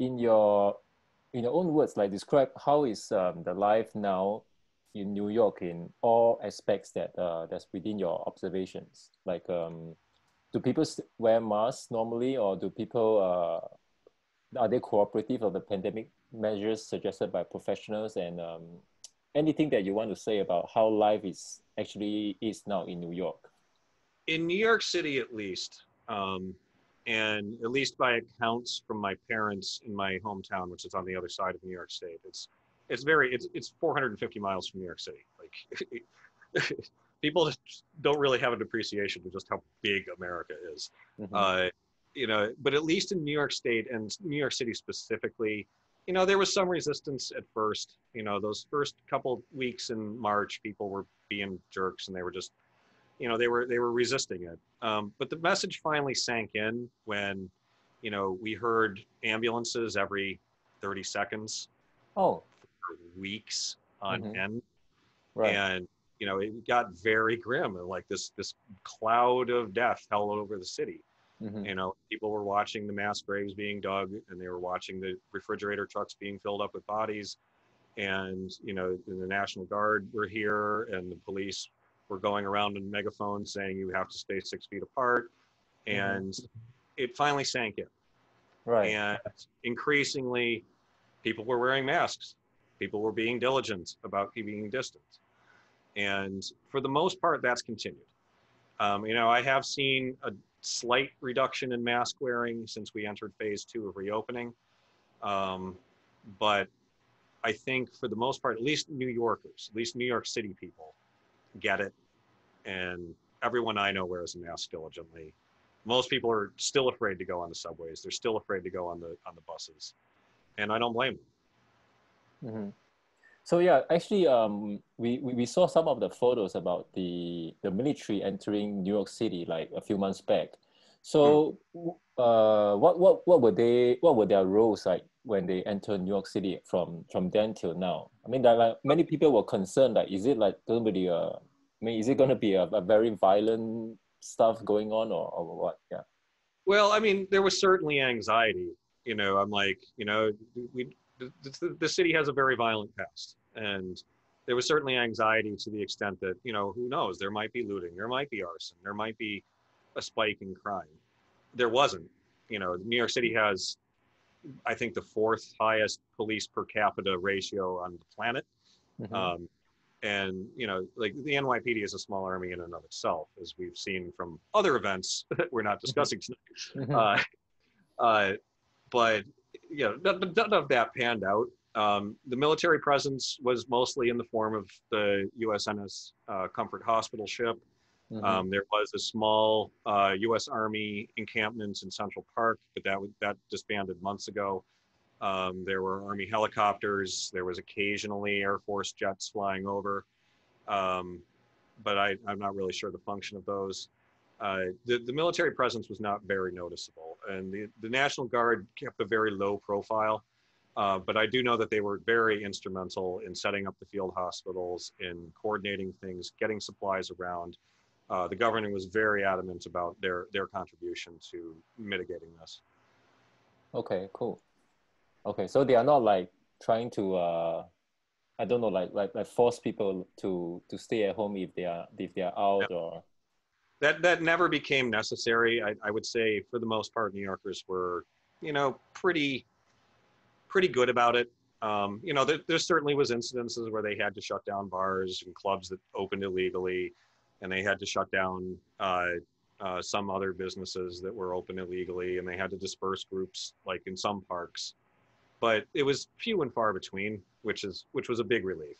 in your own words, like describe how is the life now in New York in all aspects that's within your observations. Like, do people wear masks normally, or do people are they cooperative of the pandemic measures suggested by professionals? And anything that you want to say about how life is now in New York? In New York City, at least, and at least by accounts from my parents in my hometown, which is on the other side of New York State, it's 450 miles from New York City. Like people just don't really have an appreciation of just how big America is. Mm-hmm. But at least in New York State and New York City specifically, there was some resistance at first. Those first couple weeks in March, people were being jerks and they were just, they were resisting it. But the message finally sank in when, we heard ambulances every 30 seconds Oh, for weeks on mm-hmm. end. Right. And, it got very grim, and like this cloud of death held over the city. Mm-hmm. People were watching the mass graves being dug, and they were watching the refrigerator trucks being filled up with bodies. And, the National Guard were here, and the police were going around in megaphones saying you have to stay 6 feet apart. And it finally sank in. Right. And increasingly, people were wearing masks. People were being diligent about keeping distance. And for the most part, that's continued. I have seen a slight reduction in mask wearing since we entered phase 2 of reopening. But I think for the most part, at least New Yorkers, at least New York City people get it. And everyone I know wears a mask diligently. Most people are still afraid to go on the subways. They're still afraid to go on the buses. And I don't blame them. Mm-hmm. So yeah, actually, we saw some of the photos about the military entering New York City like a few months back. So, what were their roles like when they entered New York City from then till now? I mean, like many people were concerned, like, is it like going to be is it going to be a very violent stuff going on, or what? Yeah. Well, I mean, there was certainly anxiety. I'm like, the city has a very violent past, and there was certainly anxiety to the extent that, who knows, there might be looting, there might be arson, there might be a spike in crime. There wasn't. New York City has, I think, the 4th highest police per capita ratio on the planet. Mm-hmm. And, like the NYPD is a small army in and of itself, as we've seen from other events that we're not discussing tonight. Mm-hmm. But, none of that panned out. The military presence was mostly in the form of the USNS Comfort Hospital ship. Mm-hmm. There was a small U.S. Army encampment in Central Park, but that disbanded months ago. There were Army helicopters. There was occasionally Air Force jets flying over, but I'm not really sure the function of those. The military presence was not very noticeable, and the National Guard kept a very low profile. But I do know that they were very instrumental in setting up the field hospitals, in coordinating things, getting supplies around. The governor was very adamant about their contribution to mitigating this. Okay, cool. Okay, so they are not like trying to I don't know, like force people to stay at home if they are out, or That never became necessary. I would say for the most part, New Yorkers were, pretty good about it. There certainly was incidences where they had to shut down bars and clubs that opened illegally, and they had to shut down some other businesses that were open illegally, and they had to disperse groups like in some parks. But it was few and far between, which was a big relief.